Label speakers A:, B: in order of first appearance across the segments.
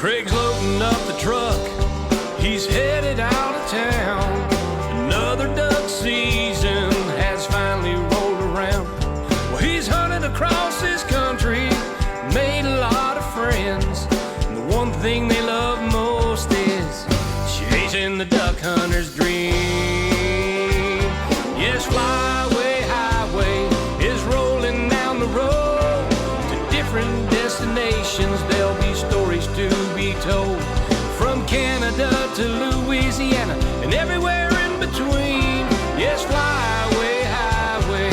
A: Craig's loading up the truck. He's headed out of town. Another duck season has finally rolled around. Well, he's hunted across this country, made a lot of friends. And the one thing they love most is chasing the duck hunter's dream. Yes, Flyway Highway is rolling down the road to different destinations. There'll be stories to be told, from Canada to Louisiana and everywhere in between. Yes, Flyway Highway,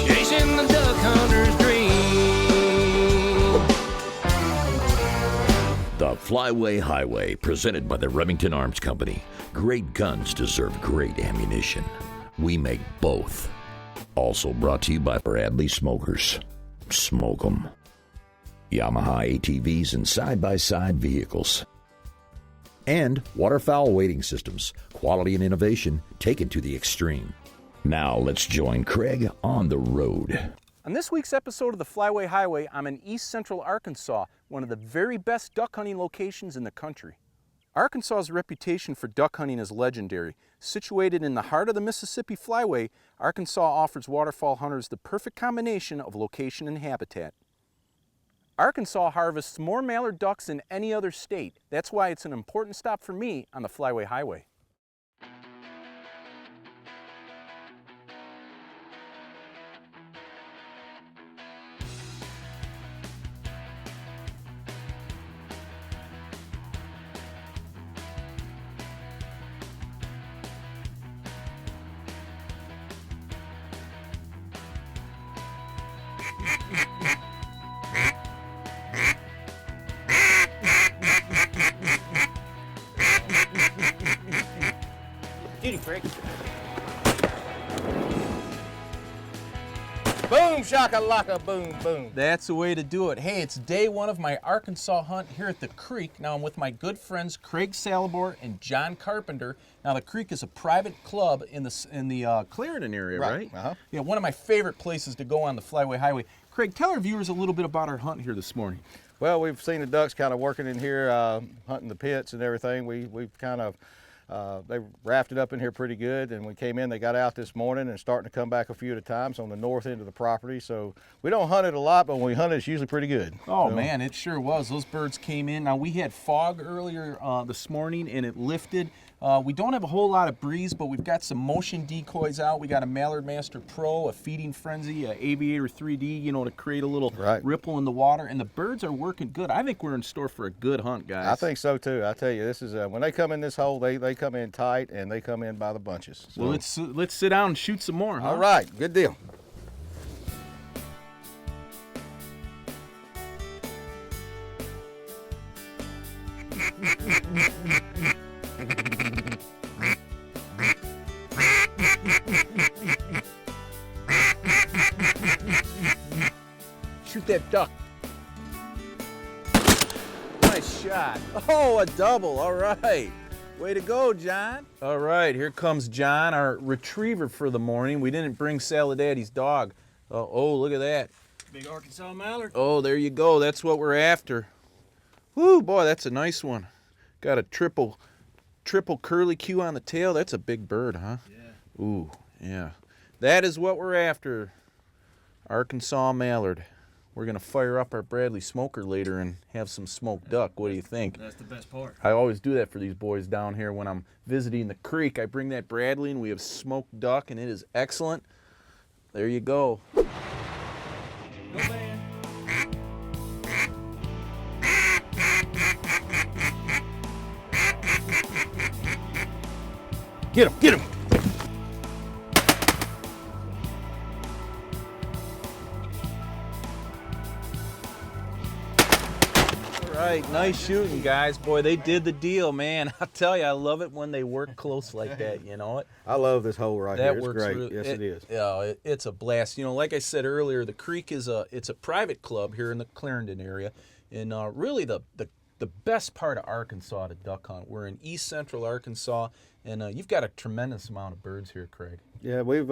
A: chasing the duck hunter's dream.
B: The Flyway Highway, presented by the Remington Arms Company. Great guns deserve great ammunition. We make both. Also brought to you by Bradley Smokers. Smoke 'em. Yamaha ATVs and side-by-side vehicles. And waterfowl wading systems. Quality and innovation taken to the extreme. Now let's join Craig on the road.
C: On this week's episode of the Flyway Highway, I'm in East Central Arkansas, one of the very best duck hunting locations in the country. Arkansas's reputation for duck hunting is legendary. Situated in the heart of the Mississippi Flyway, Arkansas offers waterfowl hunters the perfect combination of location and habitat. Arkansas harvests more mallard ducks than any other state. That's why it's an important stop for me on the Flyway Highway.
D: Get him, Craig. Boom, shaka-laka, boom, boom.
C: That's the way to do it. Hey, it's day one of my Arkansas hunt here at the Creek. Now I'm with my good friends Craig Salibor and John Carpenter. Now the Creek is a private club in the Clarendon area, right?
D: Uh-huh.
C: Yeah, one of my favorite places to go on the Flyway Highway. Craig, tell our viewers a little bit about our hunt here this morning.
D: Well, we've seen the ducks kind of working in here, hunting the pits and everything. We've kind of, they rafted up in here pretty good, and we came in, they got out this morning and starting to come back a few at a time on the north end of the property. So we don't hunt it a lot, but when we hunt it, it's usually pretty good.
C: Oh,
D: so,
C: man, it sure was. Those birds came in. Now, we had fog earlier this morning, and it lifted. We don't have a whole lot of breeze, but we've got some motion decoys out. We got a Mallard Master Pro, a Feeding Frenzy, a Aviator 3D, you know, to create a little ripple in the water. And the birds are working good. I think we're in store for a good hunt, guys.
D: I think so, too. I tell you, this is when they come in this hole, they come in tight, and they come in by the bunches. So.
C: Well, let's sit down and shoot some more, huh?
D: All right, good deal.
C: Shoot that duck. Nice shot. Oh, a double. All right. Way to go, John. All right, here comes John, our retriever for the morning. We didn't bring Salad Daddy's dog. Oh, look at that.
E: Big Arkansas mallard.
C: Oh, there you go. That's what we're after. Woo, boy, that's a nice one. Got a triple curly Q on the tail. That's a big bird, huh?
E: Yeah.
C: Ooh, yeah. That is what we're after. Arkansas mallard. We're going to fire up our Bradley smoker later and have some smoked duck. What do you think?
E: That's the best part.
C: I always do that for these boys down here when I'm visiting the Creek. I bring that Bradley and we have smoked duck, and it is excellent. There you go.
E: Go, man.
D: Get him, get him.
C: All right, nice shooting, guys. Boy, they did the deal, man. I'll tell you, I love it when they work close like that, you know it?
D: I love this hole right
C: That
D: here. It's
C: works
D: great.
C: really-
D: Yes, it is.
C: Yeah, it's a blast. You know, like I said earlier, the Creek is it's a private club here in the Clarendon area, and really the best part of Arkansas to duck hunt. We're in East Central Arkansas, and you've got a tremendous amount of birds here, Craig.
D: Yeah, we've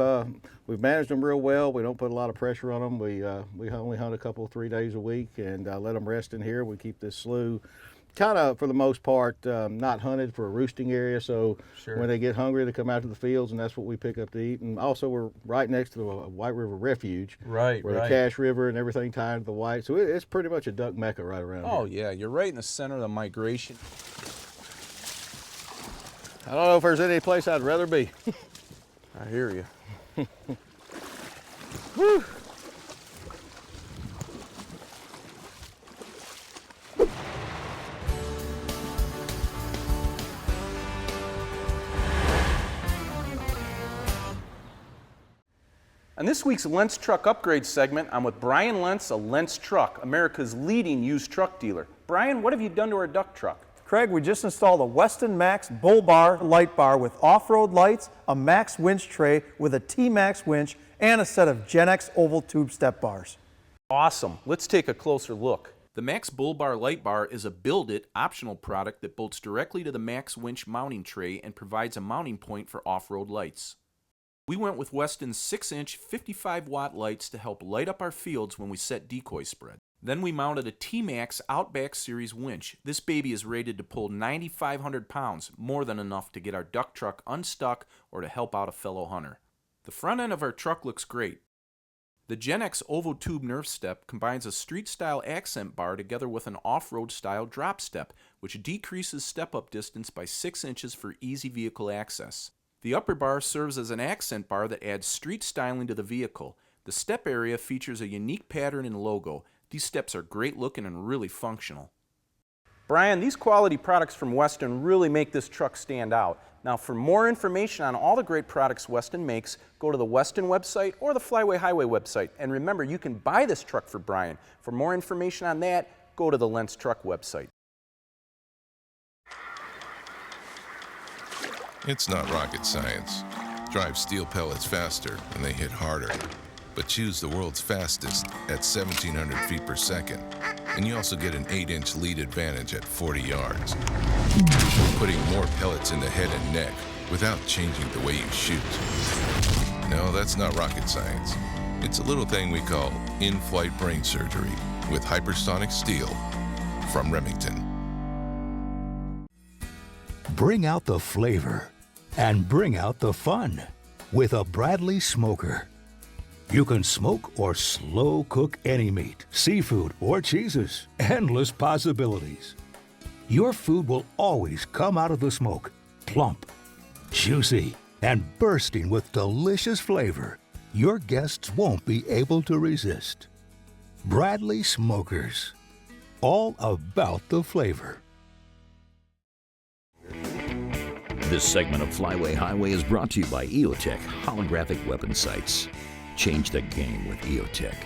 D: managed them real well. We don't put a lot of pressure on them. We only hunt a couple 3 days a week and let them rest in here. We keep this slough kind of, for the most part, not hunted for a roosting area. So
C: Sure.
D: when they get hungry, they come out to the fields, and that's what we pick up to eat. And also, we're right next to the White River Refuge,
C: Right,
D: where the Cache River and everything tied to the White. So it's pretty much a duck mecca right around
C: Oh
D: here.
C: yeah, you're right in the center of the migration.
D: I don't know if there's any place I'd rather be.
C: I hear you.
D: Whew.
C: On this week's Lentz Truck Upgrade segment, I'm with Brian Lentz of Lentz Truck, America's leading used truck dealer. Brian, what have you done to our duck truck?
F: Craig, we just installed a Weston Max Bull Bar light bar with off-road lights, a Max winch tray with a T-Max winch, and a set of Gen X oval tube step bars.
C: Awesome. Let's take a closer look.
G: The Max Bull Bar Light Bar is a build-it optional product that bolts directly to the Max winch mounting tray and provides a mounting point for off-road lights. We went with Weston's 6-inch 55-watt lights to help light up our fields when we set decoy spread. Then we mounted a T-Max Outback Series winch. This baby is rated to pull 9,500 pounds, more than enough to get our duck truck unstuck or to help out a fellow hunter. The front end of our truck looks great. The Gen X Ovo Tube Nerf Step combines a street-style accent bar together with an off-road style drop step, which decreases step-up distance by 6 inches for easy vehicle access. The upper bar serves as an accent bar that adds street styling to the vehicle. The step area features a unique pattern and logo. These steps are great looking and really functional.
C: Brian, these quality products from Weston really make this truck stand out. Now, for more information on all the great products Weston makes, go to the Weston website or the Flyway Highway website. And remember, you can buy this truck for Brian. For more information on that, go to the Lentz Truck website.
H: It's not rocket science. Drive steel pellets faster and they hit harder. But choose the world's fastest at 1,700 feet per second. And you also get an 8-inch lead advantage at 40 yards. Putting more pellets in the head and neck without changing the way you shoot. No, that's not rocket science. It's a little thing we call in-flight brain surgery with hypersonic steel from Remington.
I: Bring out the flavor and bring out the fun with a Bradley smoker. You can smoke or slow cook any meat, seafood, or cheeses. Endless possibilities. Your food will always come out of the smoke plump, juicy, and bursting with delicious flavor your guests won't be able to resist. Bradley Smokers. All about the flavor.
B: This segment of Flyway Highway is brought to you by EOTech Holographic Weapon Sights. Change the game with EOTech.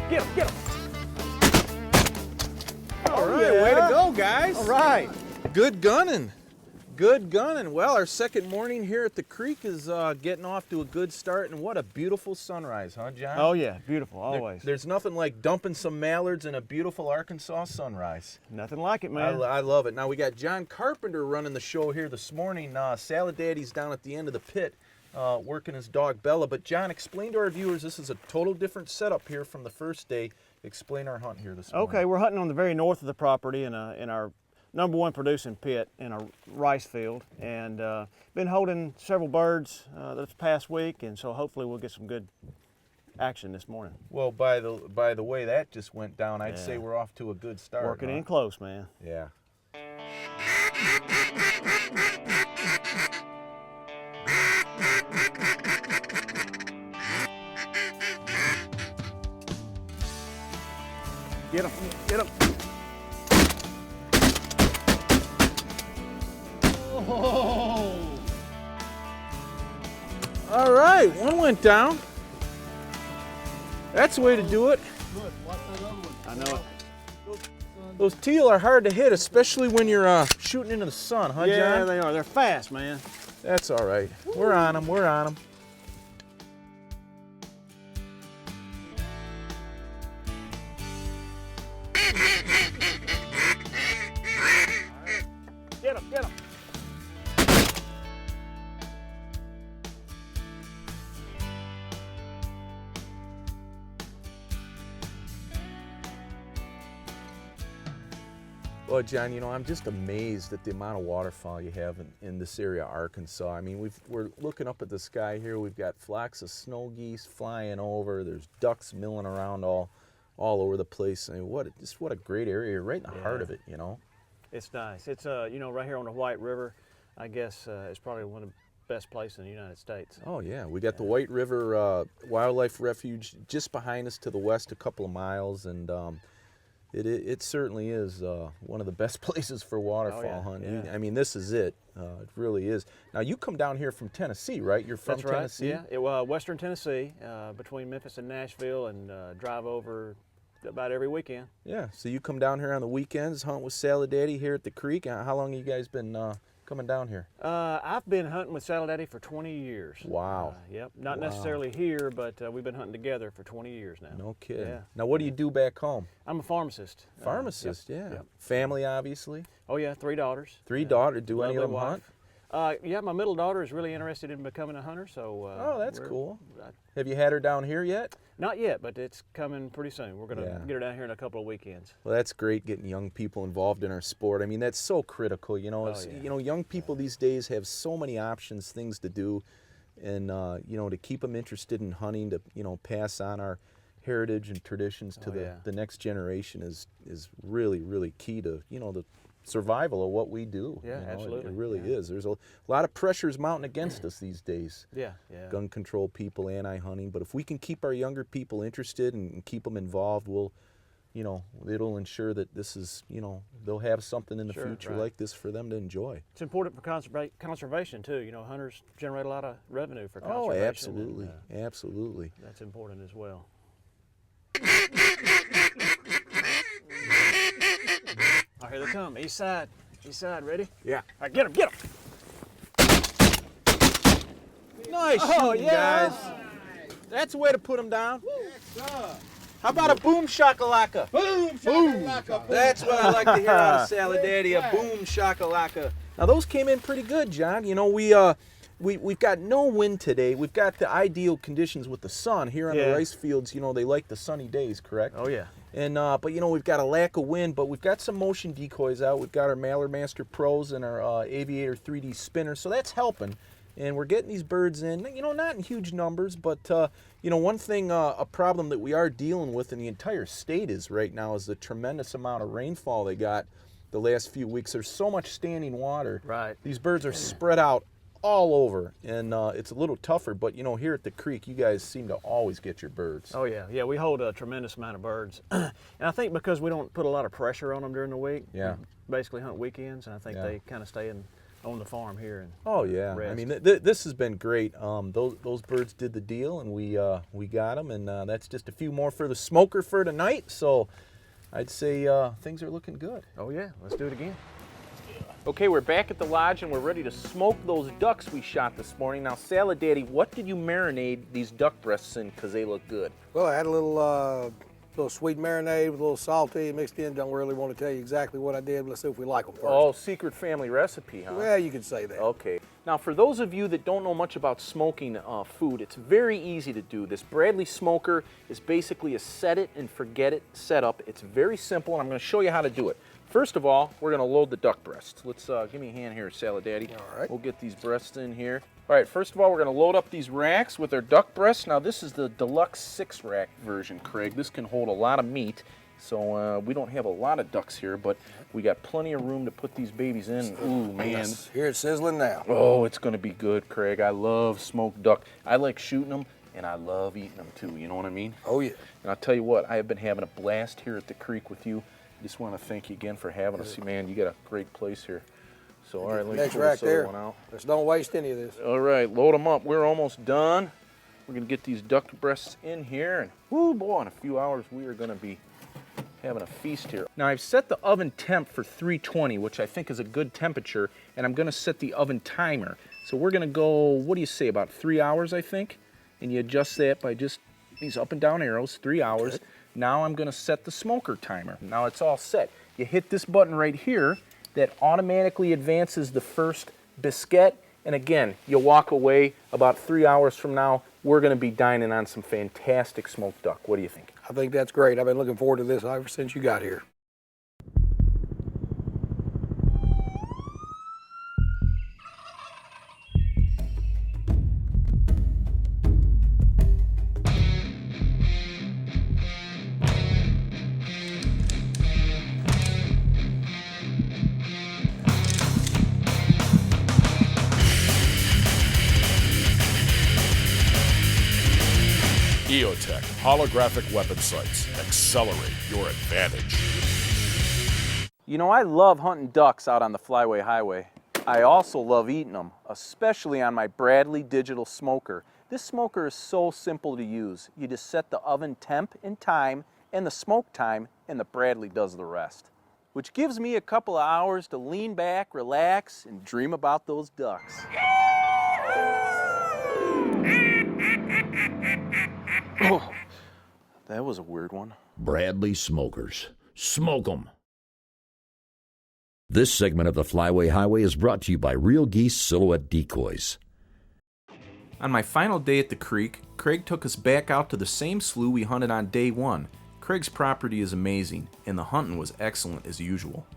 C: Get him, get him. All right, way to go, guys.
F: All right.
C: Good gunning. Good gunning. Well, our second morning here at the creek is getting off to a good start, and what a beautiful sunrise, huh, John?
F: Oh yeah, beautiful,
C: There-
F: always.
C: there's nothing like dumping some mallards in a beautiful Arkansas sunrise.
F: Nothing like it, man.
C: I love it. Now we got John Carpenter running the show here this morning. Salad Daddy's down at the end of the pit working his dog Bella. But John, explain to our viewers, this is a total different setup here from the first day. Explain our hunt here this morning.
F: Okay, we're hunting on the very north of the property in our #1 producing pit in a rice field, and been holding several birds this past week, and so hopefully we'll get some good action this morning.
C: Well, by the way that just went down, I'd
F: Yeah.
C: say we're off to a good start.
F: Working
C: huh?
F: in close, man.
C: Yeah.
F: Get him, get him.
C: All right, one went down. That's the way to do it.
F: I know it.
C: Those teal are hard to hit, especially when you're shooting into the sun, huh,
F: Yeah,
C: John?
F: they are. They're fast, man.
C: That's all right. We're on them. We're on them.
F: Get them, get them.
C: Well, John, you know, I'm just amazed at the amount of waterfowl you have in this area of Arkansas. I mean, we're looking up at the sky here. We've got flocks of snow geese flying over. There's ducks milling around all over the place. I mean, what a great area. You're right in the heart of it, you know.
F: It's nice. It's you know, right here on the White River. I guess it's probably one of the best places in the United States.
C: Oh yeah, we got the White River Wildlife Refuge just behind us to the west, a couple of miles, and it certainly is one of the best places for waterfowl hunting.
F: yeah.
C: I mean, this is it. It really is. Now you come down here from Tennessee, right? You're from
F: That's right.
C: Tennessee.
F: Yeah, Western Tennessee, between Memphis and Nashville, and drive over about every weekend.
C: Yeah. So you come down here on the weekends, hunt with Salad Daddy here at the creek. How long have you guys been coming down here?
F: I've been hunting with Salad Daddy for 20 years.
C: Wow.
F: Yep. Not
C: Wow.
F: necessarily here, but we've been hunting together for 20 years now.
C: No kidding.
F: Yeah.
C: Now what do you do back home?
F: I'm a pharmacist.
C: Pharmacist,
F: Yep,
C: yeah.
F: yep.
C: Family, obviously.
F: Oh yeah, 3 daughters.
C: 3 daughters. Do any of
F: Lovely
C: them hunt?
F: wife. Yeah, my middle daughter is really interested in becoming a hunter, so.
C: Oh, that's
F: we're-
C: cool. Have you had her down here yet?
F: Not yet, but it's coming pretty soon. We're gonna
C: Yeah.
F: get her down here in a couple of weekends.
C: Well, that's great getting young people involved in our sport. I mean, that's so critical. You know,
F: yeah.
C: you know, young people these days have so many options, things to do, and you know, to keep them interested in hunting, to pass on our heritage and traditions to the next generation is really key to the survival of what we do.
F: Yeah, absolutely.
C: It really is. There's a lot of pressures mounting against us these days.
F: Yeah.
C: Gun control people, anti-hunting. But if we can keep our younger people interested and keep them involved, it'll ensure that this is, they'll have something in the
F: Sure,
C: future
F: right.
C: like this for them to enjoy.
F: It's important for conservation too. You know, hunters generate a lot of revenue for
C: Oh,
F: conservation.
C: absolutely,
F: and,
C: absolutely.
F: that's important as well. Oh, here they come. East side. East side. Ready?
C: Yeah.
F: All right, get them. Get them.
C: Nice shooting, guys. That's the way to put them down. How about a boom shakalaka?
D: Boom, shakalaka.
C: That's what I like to hear out of Salad Daddy, a boom shakalaka. Now those came in pretty good, John. You know, we've got no wind today. We've got the ideal conditions with the sun here on the rice fields. You know, they like the sunny days, correct?
F: Oh yeah.
C: And but we've got a lack of wind, but we've got some motion decoys out. We've got our Mallard Master Pros and our Aviator 3D spinner, so that's helping. And we're getting these birds in, not in huge numbers, but one thing, a problem that we are dealing with in the entire state is right now is the tremendous amount of rainfall they got the last few weeks. There's so much standing water.
F: Right.
C: These birds are spread out all over, and it's a little tougher, but here at the creek, you guys seem to always get your birds.
F: Oh yeah. We hold a tremendous amount of birds, and I think because we don't put a lot of pressure on them during the week.
C: Yeah.
F: We basically hunt weekends, and I think
C: Yeah.
F: they kind of stay on the farm here. And
C: Oh yeah, I
F: rest.
C: mean this has been great. Those birds did the deal, and we got them, and that's just a few more for the smoker for tonight. So I'd say things are looking good.
F: Oh yeah, let's do it again.
C: Okay, we're back at the lodge, and we're ready to smoke those ducks we shot this morning. Now, Salad Daddy, what did you marinate these duck breasts in? Because they look good.
J: Well, I had a little sweet marinade with a little salty mixed in. Don't really want to tell you exactly what I did, but let's see if we like them first.
C: Oh, secret family recipe, huh?
J: Well, you could say that.
C: Okay. Now, for those of you that don't know much about smoking food, it's very easy to do. This Bradley smoker is basically a set it and forget it setup. It's very simple, and I'm going to show you how to do it. First of all, we're going to load the duck breasts. Let's give me a hand here, Salad Daddy.
J: All right.
C: We'll get these breasts in here. All right, first of all, we're going to load up these racks with our duck breasts. Now, this is the deluxe 6-rack version, Craig. This can hold a lot of meat. So we don't have a lot of ducks here, but we got plenty of room to put these babies in. Ooh, man.
J: Yes, here it's sizzling now.
C: Oh, it's going to be good, Craig. I love smoked duck. I like shooting them, and I love eating them, too. You know what I mean?
J: Oh, yeah.
C: And I'll tell you what, I have been having a blast here at the creek with you. Just want to thank you again for having us. Man, you got a great place here. So, all right, let me
J: Next
C: pull
J: rack
C: this other
J: there.
C: one out.
J: Just don't waste any of this.
C: All right, load them up. We're almost done. We're going to get these duck breasts in here. And, whoo, boy, in a few hours, we are going to be having a feast here. Now I've set the oven temp for 320, which I think is a good temperature, and I'm gonna set the oven timer. So we're gonna go, what do you say, about 3 hours, I think? And you adjust that by just these up and down arrows, 3 hours. Good. Now I'm gonna set the smoker timer. Now it's all set. You hit this button right here that automatically advances the first biscuit, and again, you'll walk away about 3 hours from now. We're gonna be dining on some fantastic smoked duck. What do you think?
J: I think that's great. I've been looking forward to this ever since you got here.
K: EOTech holographic weapon sights. Accelerate your advantage.
C: You know, I love hunting ducks out on the Flyway Highway. I also love eating them, especially on my Bradley digital smoker. This smoker is so simple to use. You just set the oven temp and time and the smoke time, and the Bradley does the rest. Which gives me a couple of hours to lean back, relax, and dream about those ducks. Oh, that was a weird one.
B: Bradley Smokers. Smoke 'em. This segment of the Flyway Highway is brought to you by Real Geese Silhouette Decoys.
G: On my final day at the creek, Craig took us back out to the same slough we hunted on day one. Craig's property is amazing, and the hunting was excellent as usual.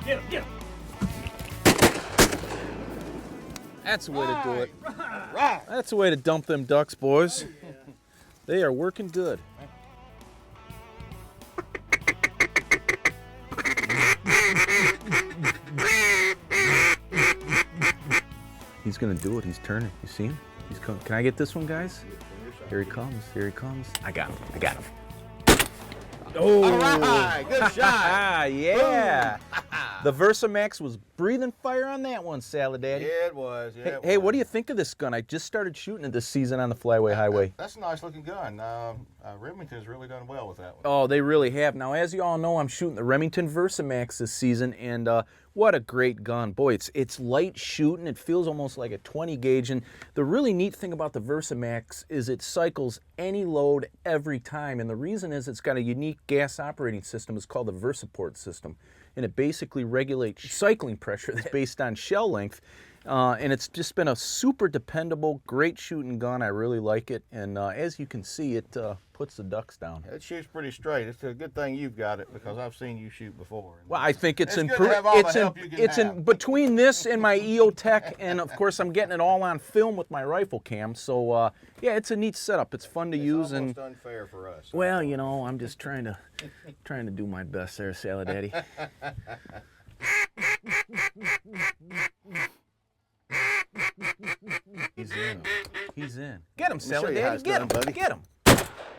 E: Get him, get him.
C: That's the way to do it. Right. That's the way to dump them ducks, boys. They are working good. He's gonna do it. He's turning. You see him? He's coming. Can I get this one, guys? Here he comes. Here he comes. I got him. I got him. Oh!
D: All right, good shot.
C: Yeah. The Versamax was breathing fire on that one, Salad Daddy.
D: Yeah, it was. Yeah,
C: Hey, what do you think of this gun? I just started shooting it this season on the Flyway Highway.
D: That's a nice looking gun. Remington's really done well with that one.
C: Oh, they really have. Now, as you all know, I'm shooting the Remington Versamax this season, and what a great gun. Boy, it's light shooting. It feels almost like a 20 gauge, and the really neat thing about the Versamax is it cycles any load every time, and the reason is it's got a unique gas operating system. It's called the VersaPort system, and it basically regulates cycling pressure that's based on shell length. And it's just been a super dependable, great shooting gun. I really like it. And as you can see, it puts the ducks down.
D: It shoots pretty straight. It's a good thing you've got it because I've seen you shoot before.
C: Well, I think it's
D: good to have all the help you can
C: it's
D: have.
C: in between this and my EOTech, and of course I'm getting it all on film with my rifle cam. So yeah, it's a neat setup. It's fun to use,
D: almost
C: and
D: unfair for us.
C: well, you know, I'm just trying to do my best there, Salad Daddy. He's in. He's in. Get him, Salad Daddy. Get him, buddy. Get him.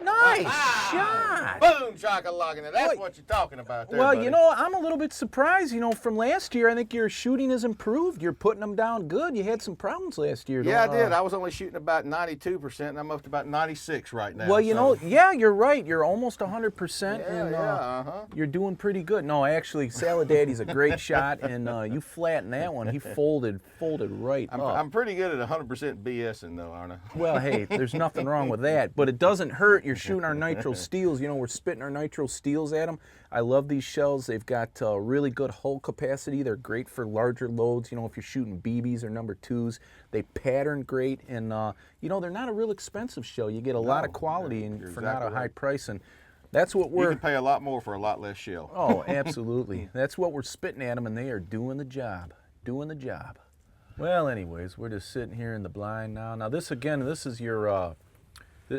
C: Nice shot.
D: Boom, shakalaka. That's what you're talking about there,
C: Well,
D: buddy.
C: you know, I'm a little bit surprised. You know, from last year, I think your shooting has improved. You're putting them down good. You had some problems last year.
D: Yeah, I did. I was only shooting about 92%, and I'm up to about 96 right now.
C: Well, you know, yeah, you're right. You're almost 100%, and
D: yeah,
C: you're doing pretty good. No, actually, Salad Daddy's a great shot, and you flattened that one. He folded right up.
D: I'm pretty good at 100% BSing, though, aren't I?
C: Well, hey, there's nothing wrong with that, but it doesn't hurt. You're shooting our nitro steels. You know, we're spitting our nitro steels at them. I love these shells. They've got really good hull capacity. They're great for larger loads. You know, if you're shooting BBs or number 2s, they pattern great, and you know, they're not a real expensive shell. You get a lot of quality and for not a high price, and that's what we're.
D: You can pay a lot more for a lot less shell.
C: Oh, absolutely. That's what we're spitting at them, and they are doing the job. Doing the job. Well, anyways, we're just sitting here in the blind now. Now, this again, this is your.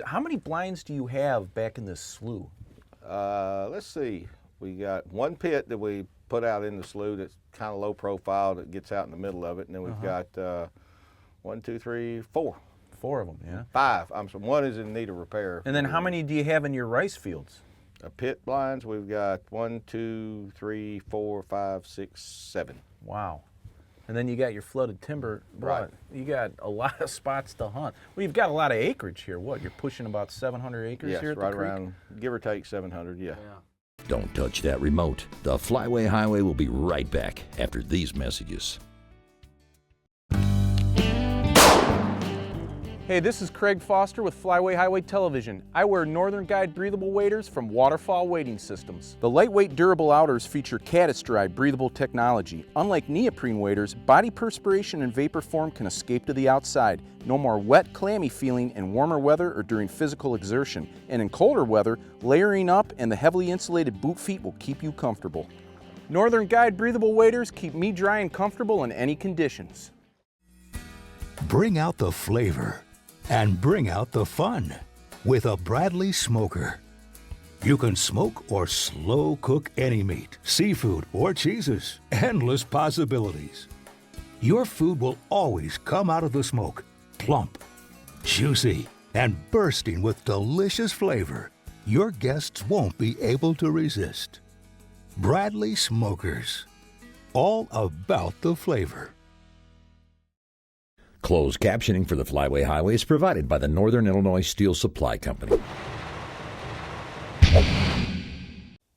C: How many blinds do you have back in this slough?
D: Let's see. We got one pit that we put out in the slough that's kind of low profile that gets out in the middle of it, and then we've got 1, 2, 3, 4.
C: 4 of them, yeah.
D: 5. One is in need of repair.
C: And then how many do you have in your rice fields?
D: Pit blinds, we've got 1, 2, 3, 4, 5, 6, 7.
C: Wow. And then you got your flooded timber.
D: Right.
C: You got a lot of spots to hunt. Well, you've got a lot of acreage here. What, you're pushing about 700 acres
D: Yes,
C: here at
D: right
C: the creek?
D: around, give or take 700, yeah.
B: Don't touch that remote. The Flyway Highway will be right back after these messages.
C: Hey, this is Craig Foster with Flyway Highway Television. I wear Northern Guide breathable waders from Waterfall Wading Systems. The lightweight, durable outers feature Caddis-Dry breathable technology. Unlike neoprene waders, body perspiration and vapor form can escape to the outside. No more wet, clammy feeling in warmer weather or during physical exertion. And in colder weather, layering up and the heavily insulated boot feet will keep you comfortable. Northern Guide breathable waders keep me dry and comfortable in any conditions.
I: Bring out the flavor and bring out the fun with a Bradley Smoker. You can smoke or slow cook any meat, seafood, or cheeses. Endless possibilities. Your food will always come out of the smoke plump, juicy, and bursting with delicious flavor your guests won't be able to resist. Bradley Smokers. All about the flavor.
B: Closed captioning for the Flyway Highway is provided by the Northern Illinois Steel Supply Company.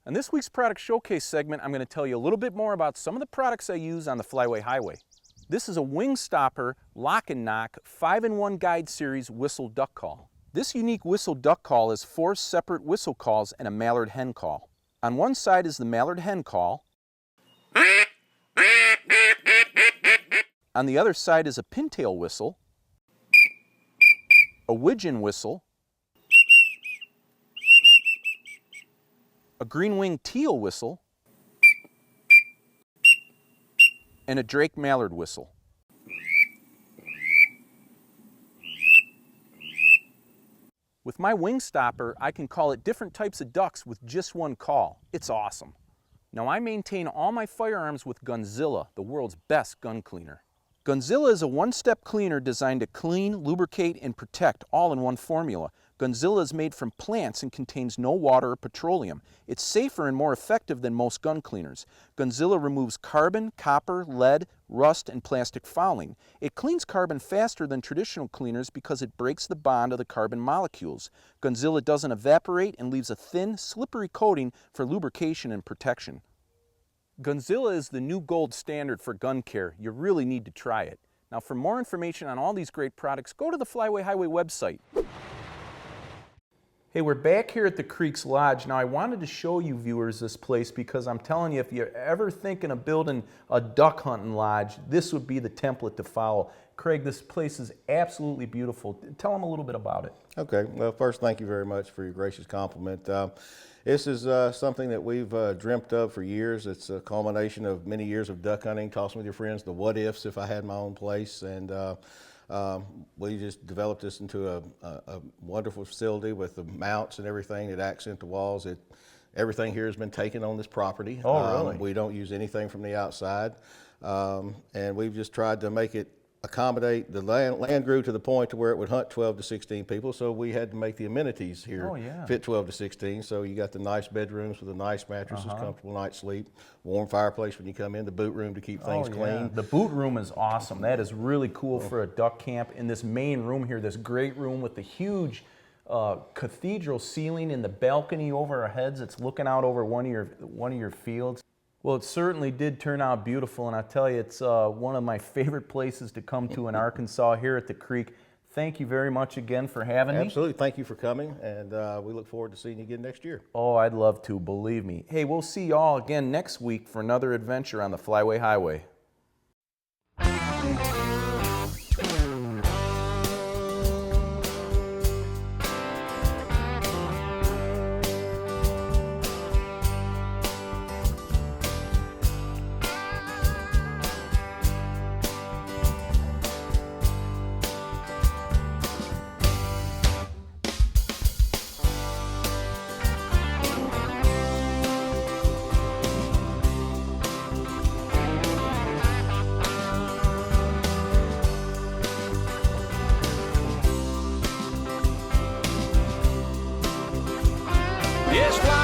C: On this week's Product Showcase segment, I'm going to tell you a little bit more about some of the products I use on the Flyway Highway. This is a Wing Stopper Lock and Knock 5-in-1 Guide Series whistle duck call. This unique whistle duck call is 4 separate whistle calls and a mallard hen call. On one side is the mallard hen call. On the other side is a pintail whistle, a widgeon whistle, a green-winged teal whistle, and a drake mallard whistle. With my Wing Stopper, I can call at different types of ducks with just one call. It's awesome. Now I maintain all my firearms with Gunzilla, the world's best gun cleaner. Gunzilla is a one-step cleaner designed to clean, lubricate, and protect all in one formula. Gunzilla is made from plants and contains no water or petroleum. It's safer and more effective than most gun cleaners. Gunzilla removes carbon, copper, lead, rust, and plastic fouling. It cleans carbon faster than traditional cleaners because it breaks the bond of the carbon molecules. Gunzilla doesn't evaporate and leaves a thin, slippery coating for lubrication and protection. Gunzilla is the new gold standard for gun care. You really need to try it. Now, for more information on all these great products, go to the Flyway Highway website. Hey, we're back here at the Creeks Lodge. Now, I wanted to show you viewers this place because I'm telling you, if you're ever thinking of building a duck hunting lodge, this would be the template to follow. Craig, this place is absolutely beautiful. Tell them a little bit about it.
D: Okay, well, first, thank you very much for your gracious compliment. This is something that we've dreamt of for years. It's a culmination of many years of duck hunting, tossing with your friends, the what ifs if I had my own place, and we just developed this into a wonderful facility with the mounts and everything that accent the walls. Everything here has been taken on this property.
C: Oh, really?
D: We don't use anything from the outside, and we've just tried to make it accommodate. The land grew to the point to where it would hunt 12 to 16 people, so we had to make the amenities here fit 12 to 16. So you got the nice bedrooms with the nice mattresses, comfortable night's sleep, warm fireplace when you come in, the boot room to keep things clean.
C: The boot room is awesome. That is really cool for a duck camp. In this main room here, this great room with the huge cathedral ceiling and the balcony over our heads. It's looking out over one of your fields. Well, it certainly did turn out beautiful, and I tell you, it's one of my favorite places to come to in Arkansas here at the Creek. Thank you very much again for having me.
D: Absolutely. Thank you for coming, and we look forward to seeing you again next year.
C: Oh, I'd love to, believe me. Hey, we'll see y'all again next week for another adventure on the Flyway Highway.
A: Yes, fly